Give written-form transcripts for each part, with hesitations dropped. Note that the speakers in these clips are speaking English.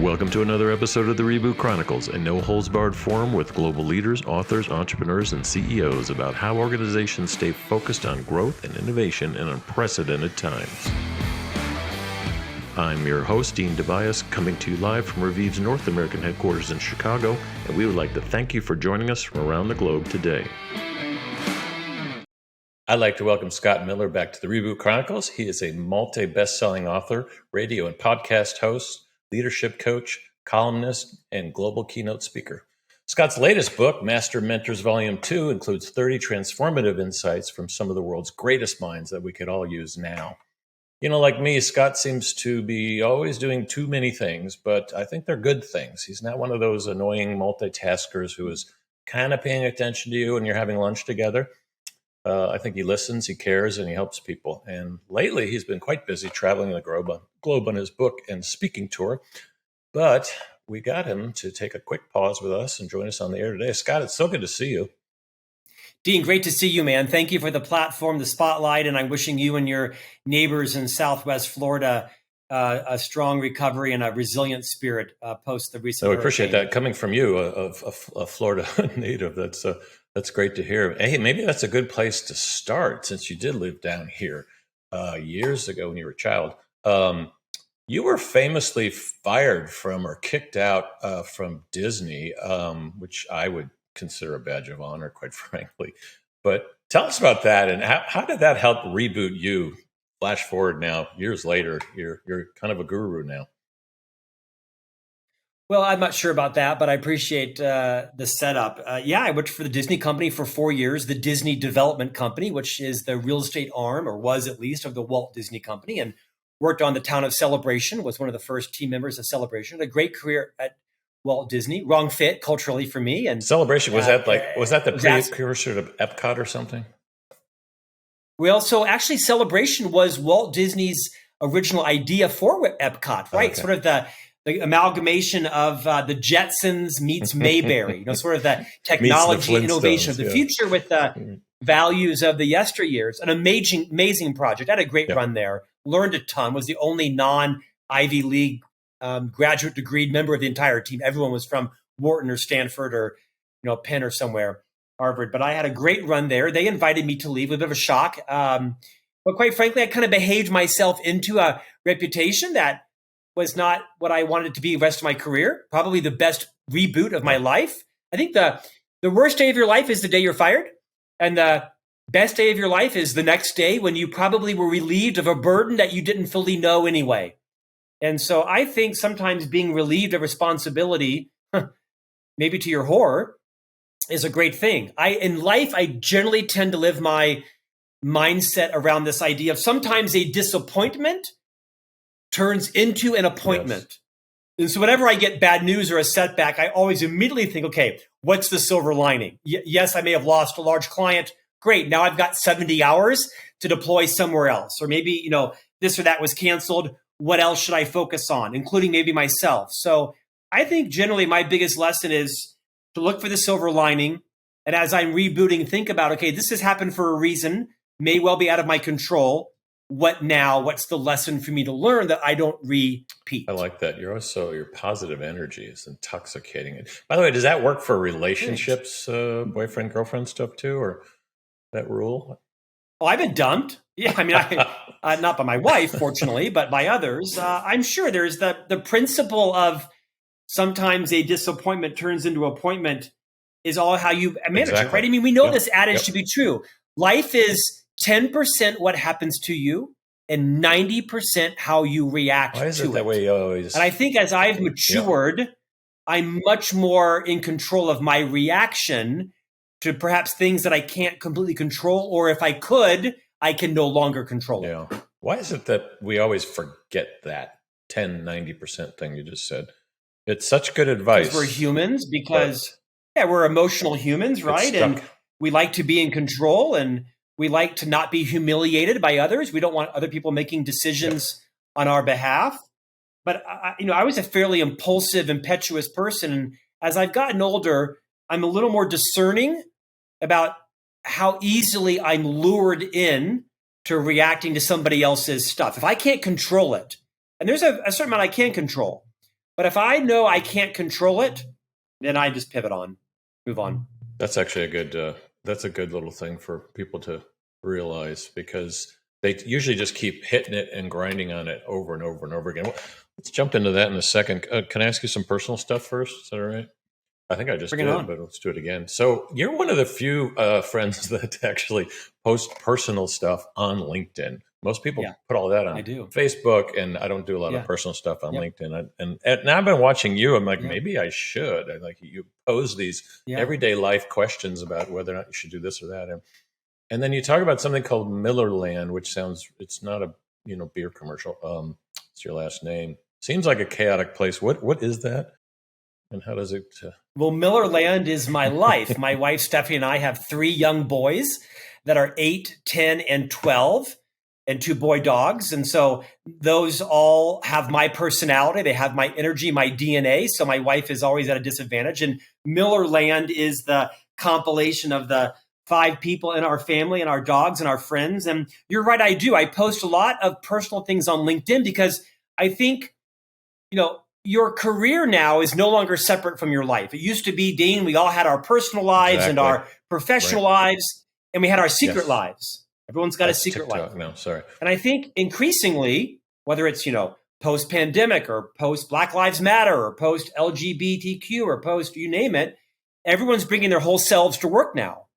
Welcome to another episode of the Reboot Chronicles, a no-holds-barred forum with global leaders, authors, entrepreneurs, and CEOs about how organizations stay focused on growth and innovation in unprecedented times. I'm your host, Dean Tobias, coming to you live from Reviv's North American headquarters in Chicago, and we would like to thank you for joining us from around the globe today. I'd like to welcome Scott Miller back to the Reboot Chronicles. He is a multi-best-selling author, radio and podcast host, leadership coach, columnist, and global keynote speaker. Scott's latest book, Master Mentors Volume 2, includes 30 transformative insights from some of the world's greatest minds that we could all use now. You know, like me, Scott seems to be always doing too many things, but I think they're good things. He's not one of those annoying multitaskers who is kind of paying attention to you and you're having lunch together. I think he listens, he cares, and he helps people. And lately, he's been quite busy traveling the globe on his book and speaking tour. But we got him to take a quick pause with us and join us on the air today. Scott, it's so good to see you. Dean, great to see you, man. Thank you for the platform, the spotlight, and I'm wishing you and your neighbors in Southwest Florida a strong recovery and a resilient spirit post the recent hurricane. We appreciate that coming from you, a Florida native. That's great to hear. Hey, maybe that's a good place to start since you did live down here years ago when you were a child. You were famously fired from or kicked out from Disney, which I would consider a badge of honor, quite frankly. But tell us about that and how did that help reboot you? Flash forward now, years later, you're kind of a guru now. Well, I'm not sure about that, but I appreciate the setup. I worked for the Disney company for 4 years, the Disney Development Company, which is the real estate arm, or was at least, of the Walt Disney Company, and worked on the town of Celebration, was one of the first team members of Celebration. Had a great career at Walt Disney. Wrong fit culturally for me. And Celebration, was that the precursor to Epcot or something? Well, so actually Celebration was Walt Disney's original idea for Epcot, right? Okay. Sort of the amalgamation of the Jetsons meets Mayberry, sort of the technology innovation of the future with the values of the yesteryears. An amazing project. I had a great run there. Learned a ton. Was the only non-Ivy League graduate degree member of the entire team. Everyone was from Wharton or Stanford or Penn or somewhere. Harvard, but I had a great run there. They invited me to leave, a bit of a shock. But quite frankly, I kind of behaved myself into a reputation that was not what I wanted it to be the rest of my career. Probably the best reboot of my life. I think the worst day of your life is the day you're fired. And the best day of your life is the next day when you probably were relieved of a burden that you didn't fully know anyway. And so I think sometimes being relieved of responsibility, maybe to your horror, is a great thing. In life, I generally tend to live my mindset around this idea of sometimes a disappointment turns into an appointment. Yes. And so whenever I get bad news or a setback, I always immediately think, okay, what's the silver lining? Yes, I may have lost a large client. Great. Now I've got 70 hours to deploy somewhere else. Or maybe, this or that was canceled. What else should I focus on, including maybe myself? So I think generally my biggest lesson is to look for the silver lining. And as I'm rebooting, think about, okay, this has happened for a reason, may well be out of my control. What now? What's the lesson for me to learn that I don't repeat? I like that. Your positive energy is intoxicating. By the way, does that work for relationships, boyfriend, girlfriend stuff too, or that rule? Well, I've been dumped. Yeah, I mean, not by my wife, fortunately, but by others. I'm sure there's the principle of sometimes a disappointment turns into appointment is all how you manage it, right? I mean, we know this adage to be true. Life is 10% what happens to you and 90% how you react to it. Why is it that way always? And I think as I've matured, I'm much more in control of my reaction to perhaps things that I can't completely control, or if I could, I can no longer control it. Why is it that we always forget that 10-90% thing you just said? It's such good advice. Because we're humans, we're emotional humans, right? And we like to be in control and we like to not be humiliated by others. We don't want other people making decisions on our behalf. But I was a fairly impulsive, impetuous person. And as I've gotten older, I'm a little more discerning about how easily I'm lured in to reacting to somebody else's stuff. If I can't control it, and there's a certain amount I can control, But if I know I can't control it, then I just pivot on, move on. That's actually that's a good little thing for people to realize, because they usually just keep hitting it and grinding on it over and over and over again. Well, let's jump into that in a second. Can I ask you some personal stuff first? Is that all right? I think I just Bring it did, on. but let's do it again. So you're one of the few friends that actually post personal stuff on LinkedIn. Most people put all that on Facebook, and I don't do a lot of personal stuff on LinkedIn. And now I've been watching you. I'm like, maybe I should. Like, you pose these everyday life questions about whether or not you should do this or that. And then you talk about something called Miller Land, which sounds, it's not a beer commercial. It's your last name. Seems like a chaotic place. What is that? And how does it? Well, Miller Land is my life. My wife, Stephanie, and I have 3 young boys that are 8, 10, and 12, and 2 boy dogs. And so those all have my personality. They have my energy, my DNA. So my wife is always at a disadvantage. And Miller Land is the compilation of the 5 people in our family and our dogs and our friends. And you're right, I do. I post a lot of personal things on LinkedIn because I think, your career now is no longer separate from your life. It used to be, Dean, we all had our personal lives and our professional lives, and we had our secret lives. Everyone's got a secret life. No, sorry. And I think increasingly, whether it's, post-pandemic or post-Black Lives Matter or post-LGBTQ or post, you name it, everyone's bringing their whole selves to work now.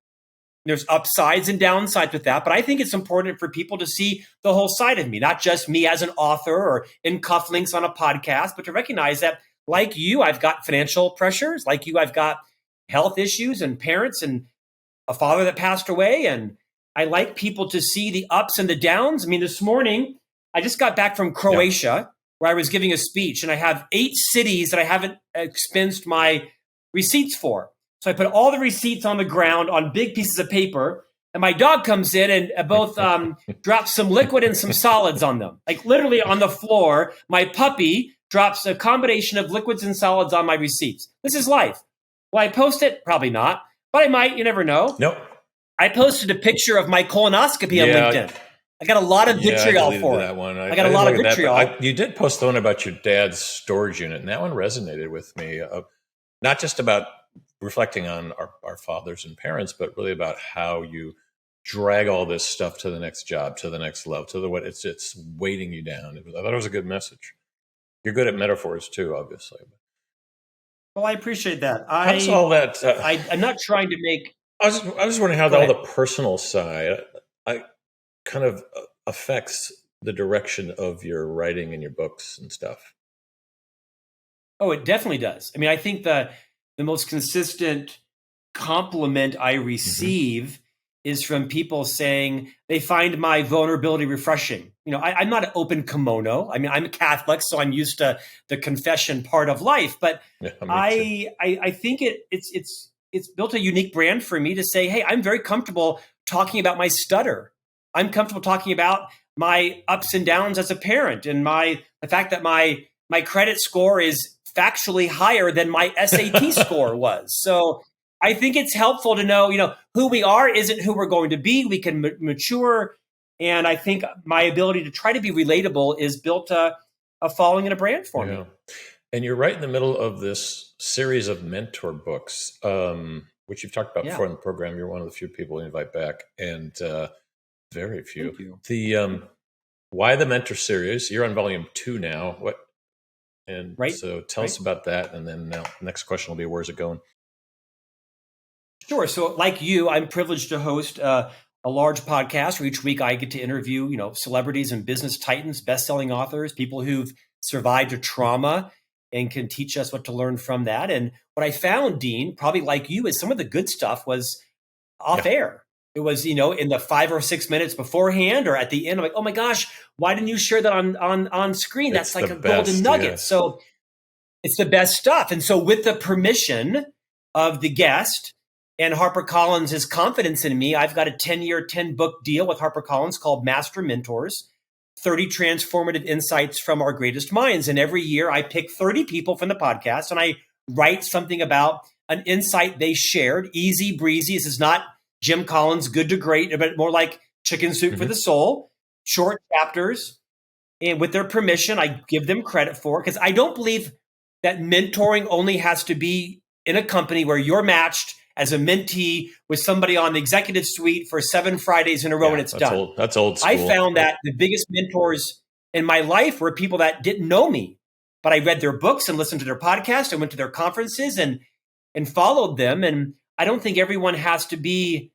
There's upsides and downsides with that, but I think it's important for people to see the whole side of me, not just me as an author or in cufflinks on a podcast, but to recognize that, like you, I've got financial pressures. Like you, I've got health issues and parents and a father that passed away. And I like people to see the ups and the downs. I mean, this morning, I just got back from Croatia, where I was giving a speech, and I have 8 cities that I haven't expensed my receipts for. So I put all the receipts on the ground on big pieces of paper, and my dog comes in and both drops some liquid and some solids on them. Like literally on the floor, my puppy drops a combination of liquids and solids on my receipts. This is life. Will I post it? Probably not, but I might. You never know. Nope. I posted a picture of my colonoscopy on LinkedIn. I got a lot of vitriol for it. That one. I got a lot of vitriol. You did post the one about your dad's storage unit, and that one resonated with me. Not just about reflecting on our fathers and parents, but really about how you drag all this stuff to the next job, to the next level, to it's weighting you down. I thought it was a good message. You're good at metaphors too, obviously. Well, I appreciate that. How's all that? I'm not trying to make. I was wondering how all the personal side kind of affects the direction of your writing and your books and stuff. Oh, it definitely does. I mean, I think the most consistent compliment I receive is from people saying they find my vulnerability refreshing. I'm not an open kimono. I mean, I'm a Catholic, so I'm used to the confession part of life. But I think it's built a unique brand for me to say, hey, I'm very comfortable talking about my stutter. I'm comfortable talking about my ups and downs as a parent, and the fact that my credit score is factually higher than my SAT score was. So I think it's helpful to know, who we are isn't who we're going to be. We can mature. And I think my ability to try to be relatable is built a following and a brand for me. And you're right in the middle of this series of mentor books, which you've talked about before in the program. You're one of the few people we invite back, and very few. Thank you. The Why the Mentor series, you're on volume 2 now. So tell us about that. And then next question will be, where's it going? Sure. So like you, I'm privileged to host a large podcast where each week I get to interview, celebrities and business titans, best-selling authors, people who've survived a trauma and can teach us what to learn from that. And what I found, Dean, probably like you, is some of the good stuff was off air. It was, in the 5 or 6 minutes beforehand or at the end. I'm like, oh my gosh, why didn't you share that on screen? That's like a golden nugget. Yeah. So it's the best stuff. And so with the permission of the guest and HarperCollins' confidence in me, I've got a 10-year, 10-book deal with HarperCollins called Master Mentors, 30 transformative insights from our greatest minds. And every year I pick 30 people from the podcast and I write something about an insight they shared. Easy breezy. This is not Jim Collins' Good to Great, but more like Chicken Soup for the Soul, short chapters. And with their permission, I give them credit for, because I don't believe that mentoring only has to be in a company where you're matched as a mentee with somebody on the executive suite for 7 Fridays in a row and it's done. That's old school. I found that the biggest mentors in my life were people that didn't know me, but I read their books and listened to their podcasts and went to their conferences and followed them. And I don't think everyone has to be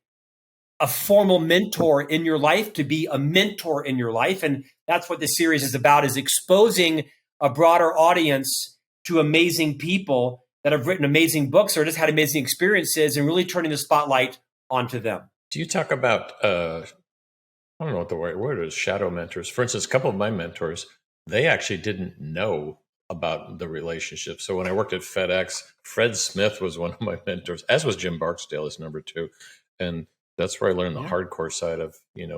a formal mentor in your life to be a mentor in your life. And that's what this series is about, is exposing a broader audience to amazing people that have written amazing books or just had amazing experiences and really turning the spotlight onto them. Do you talk about, I don't know what the word is, shadow mentors? For instance, a couple of my mentors, they actually didn't know about the relationship. So when I worked at FedEx, Fred Smith was one of my mentors, as was Jim Barksdale, is number 2. And that's where I learned the hardcore side of,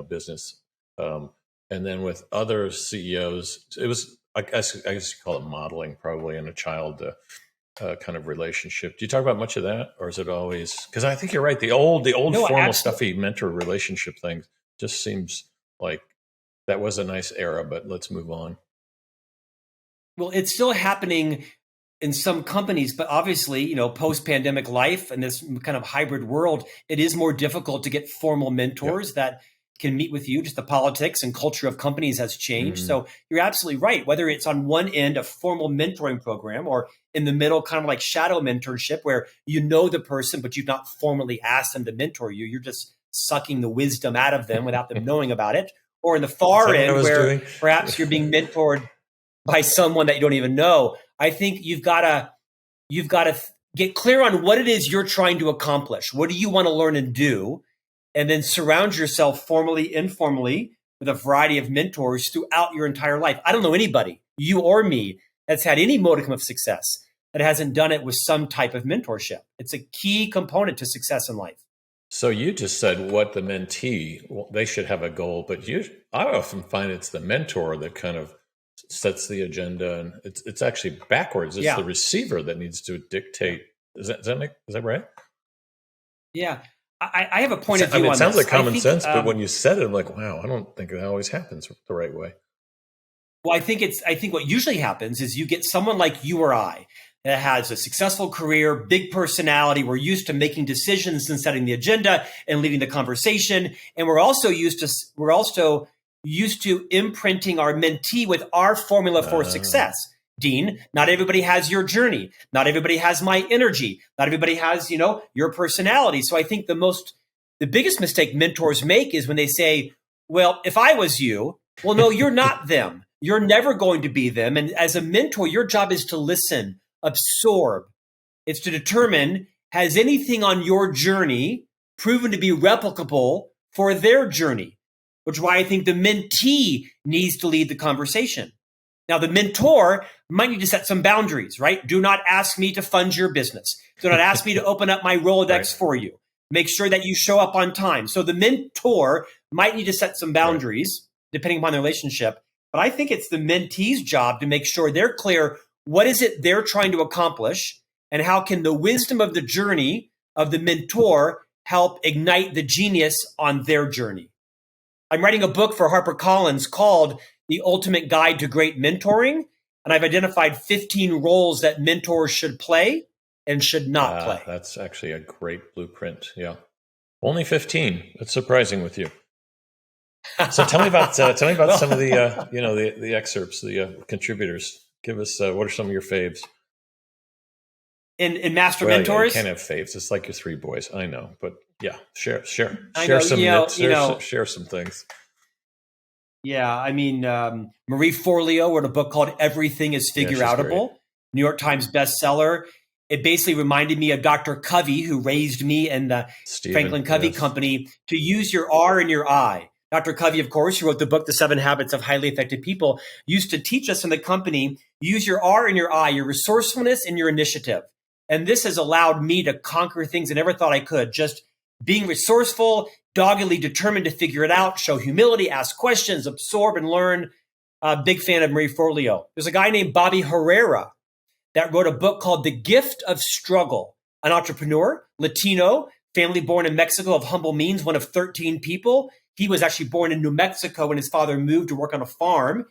business. And then with other CEOs, it was, I guess you call it modeling, probably, in a child kind of relationship. Do you talk about much of that, or is it always? Because I think you're right. The old formal stuffy mentor relationship thing just seems like that was a nice era, but let's move on. Well, it's still happening in some companies, but obviously, post-pandemic life and this kind of hybrid world, it is more difficult to get formal mentors that can meet with you. Just the politics and culture of companies has changed. So you're absolutely right. Whether it's on one end, a formal mentoring program, or in the middle, kind of like shadow mentorship, where you know the person, but you've not formally asked them to mentor you. You're just sucking the wisdom out of them without them knowing about it. Or in the far end, where perhaps you're being mentored by someone that you don't even know. I think you've got to get clear on what it is you're trying to accomplish. What do you want to learn and do? And then surround yourself formally, informally, with a variety of mentors throughout your entire life. I don't know anybody, you or me, that's had any modicum of success that hasn't done it with some type of mentorship. It's a key component to success in life. So you just said what the mentee, they should have a goal, but I often find it's the mentor that kind of sets the agenda, and it's actually backwards. It's the receiver that needs to dictate. Is that right? Yeah. I have a point of view on this. It sounds like common sense, but when you said it, I'm like, wow, I don't think it always happens the right way. Well, I think what usually happens is you get someone like you or I that has a successful career, big personality. We're used to making decisions and setting the agenda and leading the conversation. And we're also used to imprinting our mentee with our formula for success. Dean, not everybody has your journey. Not everybody has my energy. Not everybody has, your personality. So I think the biggest mistake mentors make is when they say, well, if I was you, well, no, you're not them. You're never going to be them. And as a mentor, your job is to listen, absorb. It's to determine, has anything on your journey proven to be replicable for their journey? Which is why I think the mentee needs to lead the conversation. Now, the mentor might need to set some boundaries, right? Do not ask me to fund your business. Do not ask me to open up my Rolodex for you. Make sure that you show up on time. So the mentor might need to set some boundaries depending upon the relationship. But I think it's the mentee's job to make sure they're clear what is it they're trying to accomplish and how can the wisdom of the journey of the mentor help ignite the genius on their journey. I'm writing a book for HarperCollins called The Ultimate Guide to Great Mentoring, and I've identified 15 roles that mentors should play and should not play. That's actually a great blueprint. Yeah, only 15. That's surprising with you. So tell me about some of the the excerpts, the contributors. Give us what are some of your faves in Master Mentors? You can't have faves. It's like your 3 boys. I know, but yeah, share some things. Yeah, I mean, Marie Forleo wrote a book called Everything is Figure-Outable, New York Times bestseller. It basically reminded me of Dr. Covey, who raised me and the Franklin Covey company, to use your R and your I. Dr. Covey, of course, who wrote the book, The 7 Habits of Highly Effective People, used to teach us in the company, use your R and your I, your resourcefulness and your initiative. And this has allowed me to conquer things I never thought I could. Just being resourceful, doggedly determined to figure it out, show humility, ask questions, absorb and learn. Big fan of Marie Forleo. There's a guy named Bobby Herrera that wrote a book called The Gift of Struggle. An entrepreneur, Latino, family born in Mexico of humble means, one of 13 people. He was actually born in New Mexico when his father moved to work on a farm.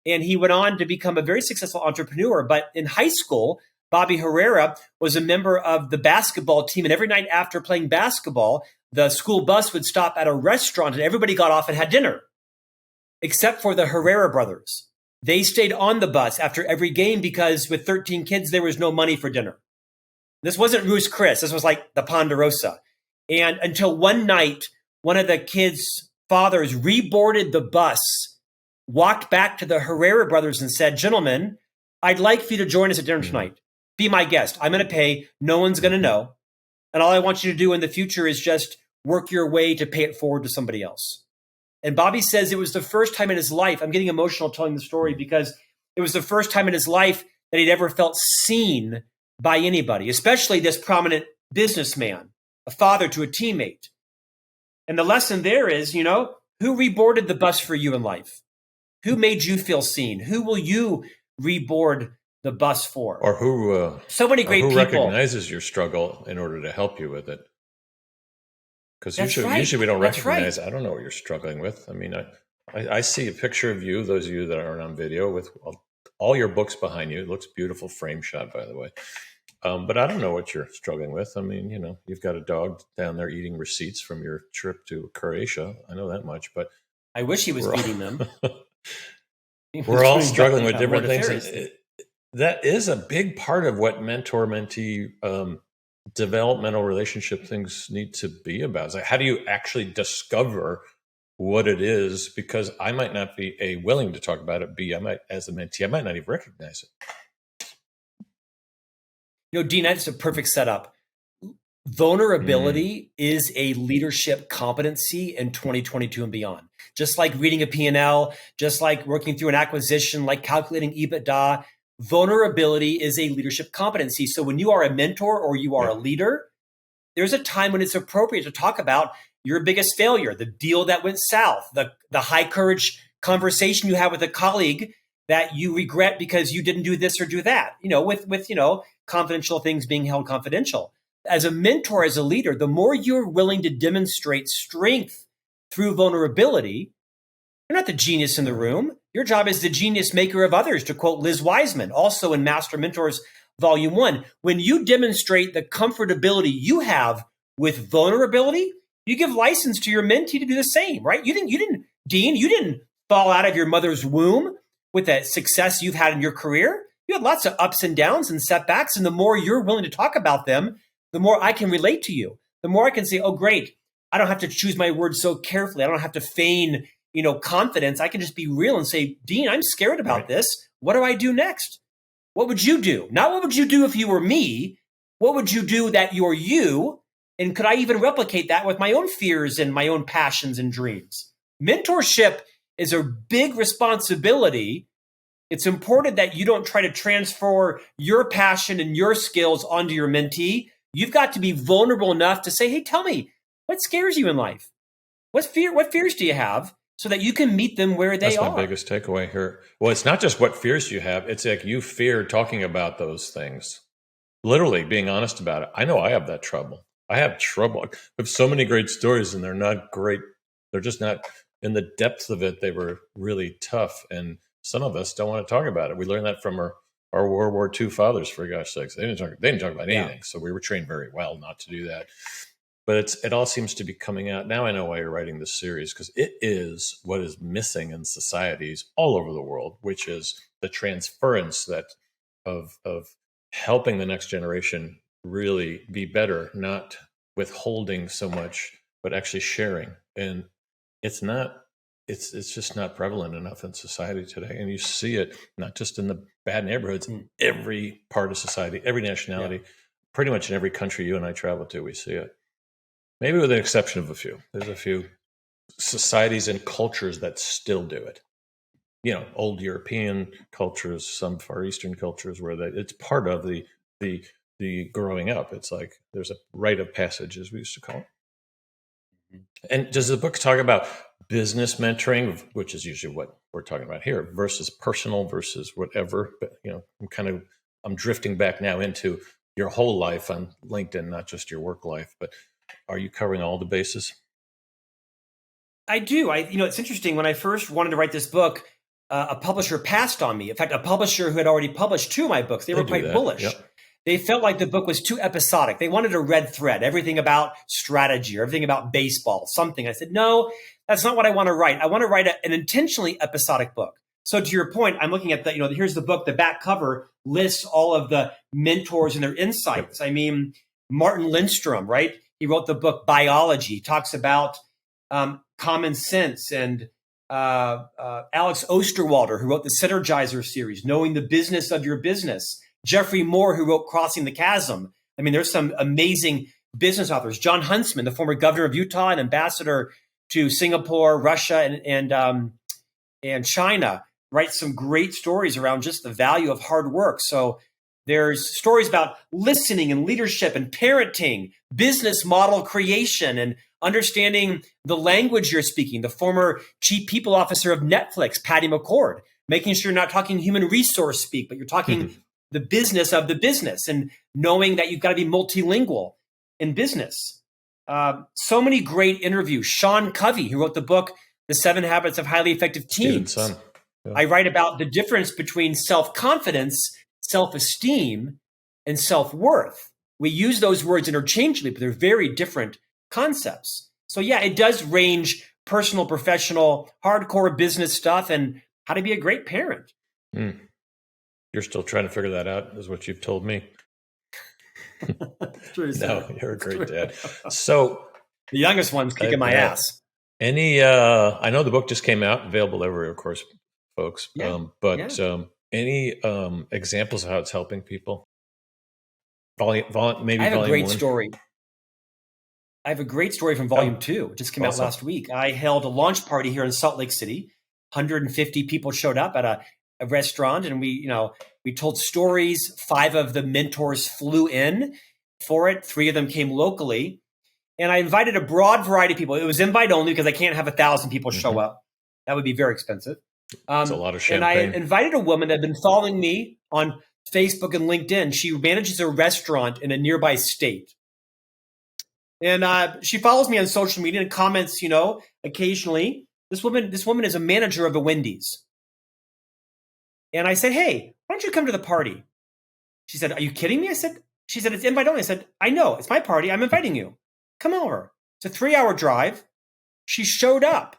And he went on to become a very successful entrepreneur. But in high school, Bobby Herrera was a member of the basketball team. And every night after playing basketball, the school bus would stop at a restaurant and everybody got off and had dinner, except for the Herrera brothers. They stayed on the bus after every game because with 13 kids, there was no money for dinner. This wasn't Ruth's Chris. This was like the Ponderosa. And until one night, one of the kids' fathers reboarded the bus, walked back to the Herrera brothers and said, "Gentlemen, I'd like for you to join us at dinner tonight. Be my guest. I'm going to pay. No one's going to know. And all I want you to do in the future is just work your way to pay it forward to somebody else." And Bobby says it was the first time in his life, I'm getting emotional telling the story because it was the first time in his life that he'd ever felt seen by anybody, especially this prominent businessman, a father to a teammate. And the lesson there is, who reboarded the bus for you in life? Who made you feel seen? Who will you reboard the bus for? Or who so many great people recognizes your struggle in order to help you with it? Because usually we don't recognize. I don't know what you're struggling with. I mean, I see a picture of you, those of you that aren't on video, with all your books behind you. It looks beautiful, frame shot, by the way. But I don't know what you're struggling with. I mean, you've got a dog down there eating receipts from your trip to Croatia. I know that much, but I wish he was eating them. We're all struggling with different things. That is a big part of what mentor-mentee developmental relationship things need to be about. It's like, how do you actually discover what it is? Because I might not be A, willing to talk about it. B, as a mentee, I might not even recognize it. Dean, that's a perfect setup. Vulnerability is a leadership competency in 2022 and beyond. Just like reading a P&L, just like working through an acquisition, like calculating EBITDA, vulnerability is a leadership competency. So when you are a mentor or you are a leader, there's a time when it's appropriate to talk about your biggest failure, the deal that went south, the high courage conversation you have with a colleague that you regret because you didn't do this or do that, with confidential things being held confidential. As a mentor, as a leader, the more you're willing to demonstrate strength through vulnerability, you're not the genius in the room. Your job is the genius maker of others, to quote Liz Wiseman, also in Master Mentors Volume 1. When you demonstrate the comfortability you have with vulnerability, you give license to your mentee to do the same, right? Dean, you didn't fall out of your mother's womb with that success you've had in your career. You had lots of ups and downs and setbacks, and the more you're willing to talk about them, the more I can relate to you. The more I can say, oh, great, I don't have to choose my words so carefully. I don't have to feign, confidence. I can just be real and say, Dean, I'm scared about this. What do I do next? What would you do? Not what would you do if you were me? What would you do that you're you? And could I even replicate that with my own fears and my own passions and dreams? Mentorship is a big responsibility. It's important that you don't try to transfer your passion and your skills onto your mentee. You've got to be vulnerable enough to say, hey, tell me, what scares you in life? What fears do you have so that you can meet them where they are? That's my biggest takeaway here. Well, it's not just what fears you have. It's like you fear talking about those things. Literally being honest about it. I know I have that trouble. I have trouble. I have so many great stories and they're not great. They're just not in the depth of it. They were really tough. And some of us don't want to talk about it. We learned that from our World War II fathers, for gosh sakes. They didn't talk about anything. Yeah. So we were trained very well not to do that. But it all seems to be coming out. Now I know why you're writing this series, because it is what is missing in societies all over the world, which is the transference of helping the next generation really be better, not withholding so much, but actually sharing. And it's just not prevalent enough in society today. And you see it not just in the bad neighborhoods, in every part of society, every nationality, pretty much in every country you and I travel to, we see it. Maybe with the exception of a few. There's a few societies and cultures that still do it. Old European cultures, some Far Eastern cultures where it's part of the growing up. It's like there's a rite of passage, as we used to call it. And does the book talk about business mentoring, which is usually what we're talking about here, versus personal versus whatever? But I'm drifting back now into your whole life on LinkedIn, not just your work life. But are you covering all the bases? I do. It's interesting. When I first wanted to write this book, a publisher passed on me. In fact, a publisher who had already published 2 of my books. They were quite bullish. Yep. They felt like the book was too episodic. They wanted a red thread, everything about strategy or everything about baseball, something. I said, no, that's not what I want to write. I want to write an intentionally episodic book. So to your point, I'm looking at here's the book, the back cover lists all of the mentors and their insights. I mean, Martin Lindstrom, right? He wrote the book Biology. He talks about common sense, and Alex Osterwalder, who wrote the Synergizer series, Knowing the Business of Your Business. Jeffrey Moore, who wrote Crossing the Chasm. I mean, there's some amazing business authors. John Huntsman, the former governor of Utah and ambassador to Singapore, Russia, and China, writes some great stories around just the value of hard work. So there's stories about listening and leadership and parenting, business model creation, and understanding the language you're speaking. The former chief people officer of Netflix, Patty McCord, making sure you're not talking human resource speak, but you're talking the business of the business, and knowing that you've got to be multilingual in business. So many great interviews. Sean Covey, who wrote the book, The 7 Habits of Highly Effective Teams. Yeah. I write about the difference between self-confidence, self-esteem, and self-worth. We use those words interchangeably, but they're very different concepts. So yeah, it does range personal, professional, hardcore business stuff, and how to be a great parent. You're still trying to figure that out, is what you've told me. No, you're a great dad. So the youngest one's kicking my ass. I know the book just came out, available everywhere, of course, folks. Yeah. Any examples of how it's helping people? Maybe I have a great story. I have a great story from volume 2. It just came out last week. I held a launch party here in Salt Lake City. 150 people showed up at a restaurant, and we told stories. 5 of the mentors flew in for it. 3 of them came locally, and I invited a broad variety of people. It was invite only because I can't have 1,000 people show up. That would be very expensive. It's a lot of champagne. And I invited a woman that had been following me on Facebook and LinkedIn. She manages a restaurant in a nearby state, and she follows me on social media and comments, occasionally. This woman is a manager of a Wendy's. And I said, hey, why don't you come to the party? She said, are you kidding me? She said, it's invite only. I said, I know, it's my party. I'm inviting you. Come over. It's a 3-hour drive. She showed up,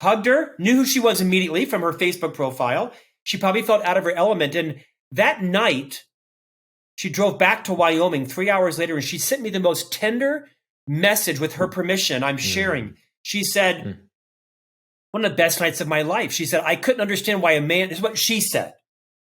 hugged her, knew who she was immediately from her Facebook profile. She probably felt out of her element. And that night, she drove back to Wyoming 3 hours later, and she sent me the most tender message with her permission. I'm sharing. She said, one of the best nights of my life. She said, I couldn't understand why a man, this is what she said.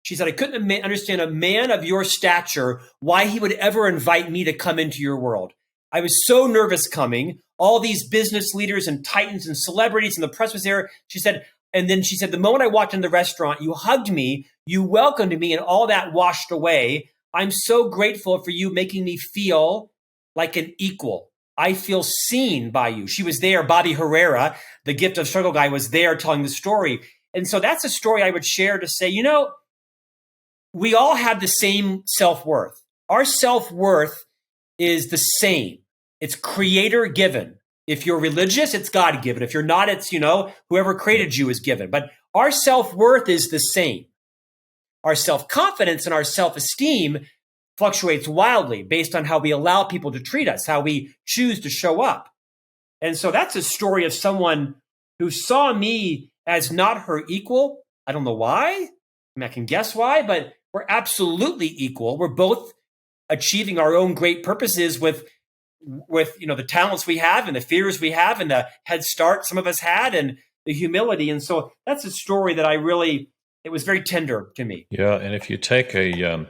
She said, I couldn't understand a man of your stature, why he would ever invite me to come into your world. I was so nervous coming. All these business leaders and titans and celebrities, and the press was there. She said, and then she said, the moment I walked in the restaurant, you hugged me, you welcomed me, and all that washed away. I'm so grateful for you making me feel like an equal. I feel seen by you. She was there. Bobby Herrera, the Gift of Struggle guy, was there telling the story. And so that's a story I would share to say, we all have the same self-worth. Our self-worth is the same. It's creator given. If you're religious, it's God given. If you're not, it's, whoever created you is given. But our self-worth is the same. Our self-confidence and our self-esteem fluctuates wildly based on how we allow people to treat us, how we choose to show up. And so that's a story of someone who saw me as not her equal. I don't know why. I can guess why, but we're absolutely equal. We're both achieving our own great purposes with the talents we have and the fears we have and the head start some of us had and the humility. And so that's a story that it was very tender to me. Yeah, and if you take a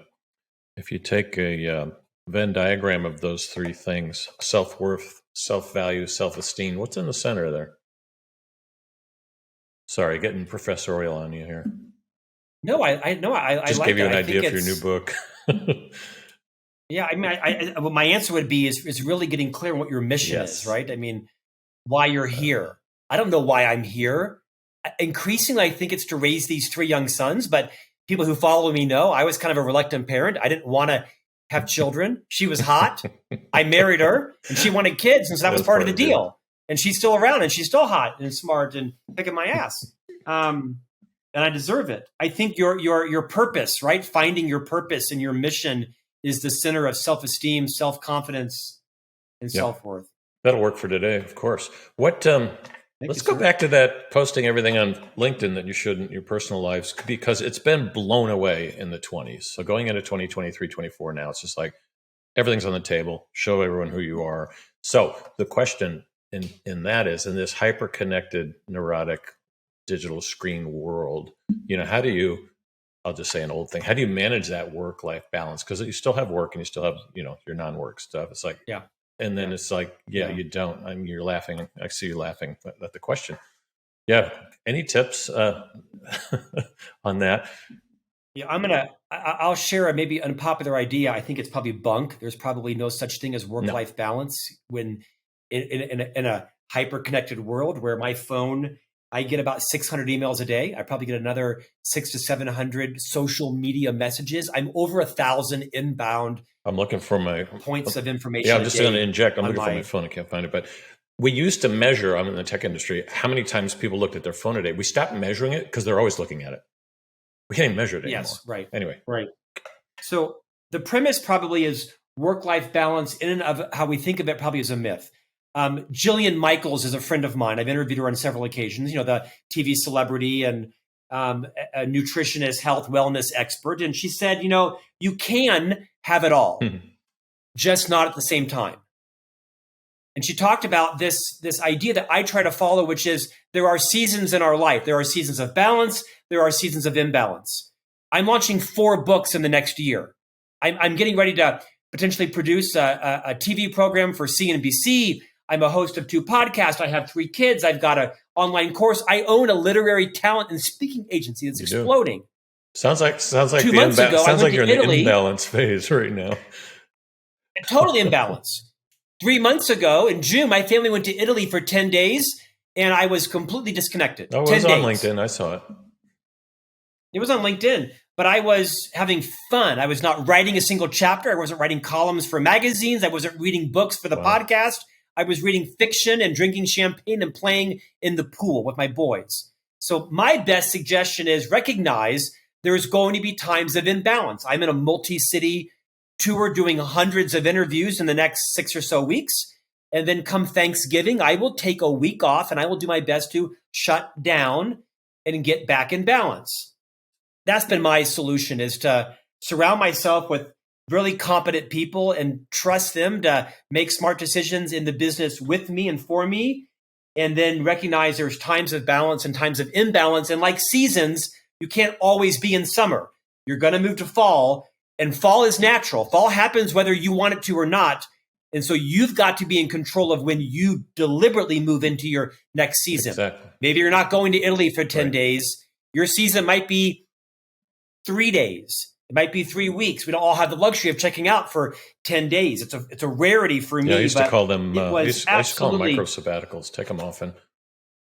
Venn diagram of those 3 things, self-worth, self-value, self-esteem, what's in the center there? Sorry, getting professorial on you here. No, I just like gave you an that. idea for your new book. Yeah, I mean, what my answer would be is really getting clear on what your mission is, right? I mean, why you're here. I don't know why I'm here. Increasingly, I think it's to raise these 3 young sons, but people who follow me know I was kind of a reluctant parent. I didn't want to have children. She was hot. I married her, and she wanted kids, and so that was part of the deal. And she's still around, and she's still hot and smart and kicking my ass. and I deserve it. I think your purpose, right? Finding your purpose and your mission is the center of self-esteem, self-confidence, and self-worth. That'll work for today, of course. Let's go sir. back to that posting everything on LinkedIn that you should in your personal lives, because it's been blown away in the 20s. So going into 2023, 24 now, it's just like everything's on the table. Show everyone who you are. So the question in that is, in this hyper-connected, neurotic, digital screen world, how do you, I'll just say an old thing, how do you manage that work-life balance? Because you still have work and you still have, your non-work stuff. It's like, and then it's like, you don't. I mean, you're laughing. I see you laughing at the question. Yeah. Any tips on that? Yeah, I'll share a maybe unpopular idea. I think it's probably bunk. There's probably no such thing as work-life balance when in a hyper-connected world where my phone, I get about 600 emails a day. I probably get another 600 to 700 social media messages. I'm over 1,000 inbound. I'm looking for my points of information. Yeah, I'm just going to inject. I'm looking for my phone. I can't find it. But we used to measure, I'm in the tech industry, how many times people looked at their phone a day. We stopped measuring it because they're always looking at it. We can't even measure it anymore. Yes, right. Anyway. Right. So the premise probably is work-life balance in and of how we think of it probably is a myth. Jillian Michaels is a friend of mine. I've interviewed her on several occasions, the TV celebrity and a nutritionist, health, wellness expert. And she said, you can have it all, just not at the same time. And she talked about this idea that I try to follow, which is there are seasons in our life. There are seasons of balance. There are seasons of imbalance. I'm launching 4 books in the next year. I'm getting ready to potentially produce a TV program for CNBC. I'm a host of 2 podcasts. I have 3 kids. I've got an online course. I own a literary talent and speaking agency that's exploding. Sounds like 2 months ago, sounds like you're in Italy. the imbalance phase right now. Totally imbalance. 3 months ago in June, my family went to Italy for 10 days, and I was completely disconnected. Oh, it was on LinkedIn. I saw it. It was on LinkedIn, but I was having fun. I was not writing a single chapter. I wasn't writing columns for magazines. I wasn't reading books for the podcast. I was reading fiction and drinking champagne and playing in the pool with my boys. So my best suggestion is recognize there's going to be times of imbalance. I'm in a multi-city tour doing hundreds of interviews in the next 6 or so weeks. And then come Thanksgiving, I will take a week off and I will do my best to shut down and get back in balance. That's been my solution, is to surround myself with really competent people and trust them to make smart decisions in the business with me and for me. And then recognize there's times of balance and times of imbalance. And like seasons, you can't always be in summer. You're going to move to fall, and fall is natural. Fall happens whether you want it to or not. And so you've got to be in control of when you deliberately move into your next season. Exactly. Maybe you're not going to Italy for 10 days. Your season might be 3 days. It might be 3 weeks. We don't all have the luxury of checking out for 10 days. It's a rarity for me. Yeah, I used to call them. I used to call them micro sabbaticals. Take them off, and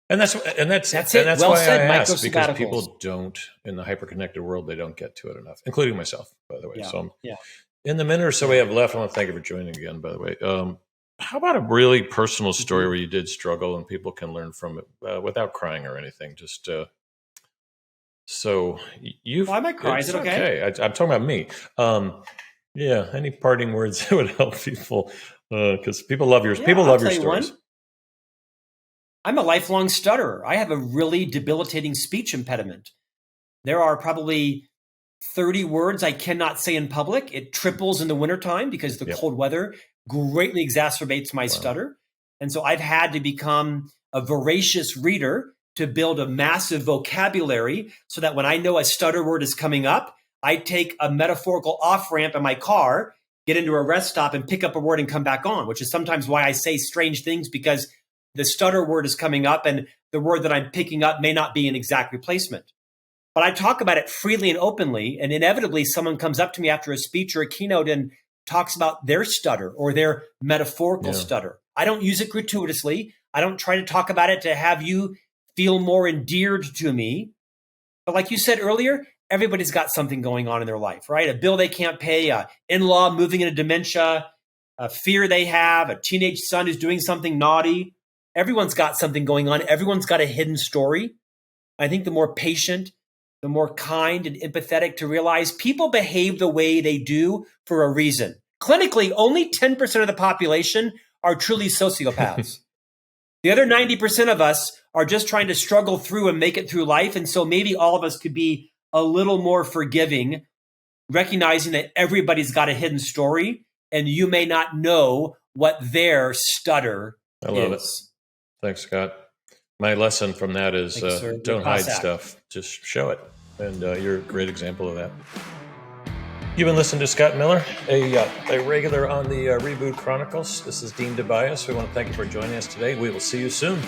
that's well why said, I ask, because micro-sabbaticals. people don't, in the hyper-connected world, they don't get to it enough, including myself, by the way. Yeah. So Yeah. in the minute or so we have left, I want to thank you for joining again, by the way. How about a really personal story where you did struggle and people can learn from it without crying or anything? Just so you've. I might cry. Is it okay? I'm talking about me. Yeah. Any parting words that would help people? Because people love yours. People love your stories. I'm a lifelong stutterer. I have a really debilitating speech impediment. There are probably 30 words I cannot say in public. It triples in the wintertime because the cold weather greatly exacerbates my stutter. And so I've had to become a voracious reader to build a massive vocabulary so that when I know a stutter word is coming up, I take a metaphorical off-ramp in my car, get into a rest stop and pick up a word and come back on, which is sometimes why I say strange things, because the stutter word is coming up and the word that I'm picking up may not be an exact replacement. But I talk about it freely and openly, and inevitably someone comes up to me after a speech or a keynote and talks about their stutter or their metaphorical stutter. I don't use it gratuitously. I don't try to talk about it to have you feel more endeared to me. But like you said earlier, everybody's got something going on in their life, right? A bill they can't pay, a in-law moving into dementia, a fear they have, a teenage son who's doing something naughty. Everyone's got something going on. Everyone's got a hidden story. I think the more patient, the more kind and empathetic, to realize people behave the way they do for a reason. Clinically, only 10% of the population are truly sociopaths. The other 90% of us are just trying to struggle through and make it through life. And so maybe all of us could be a little more forgiving, recognizing that everybody's got a hidden story and you may not know what their stutter I love is. it. Thanks, Scott. My lesson from that is don't hide stuff. Just show it. And you're a great example of that. You've been listening to Scott Miller, a regular on the Reboot Chronicles. This is Dean Tobias. We want to thank you for joining us today. We will see you soon.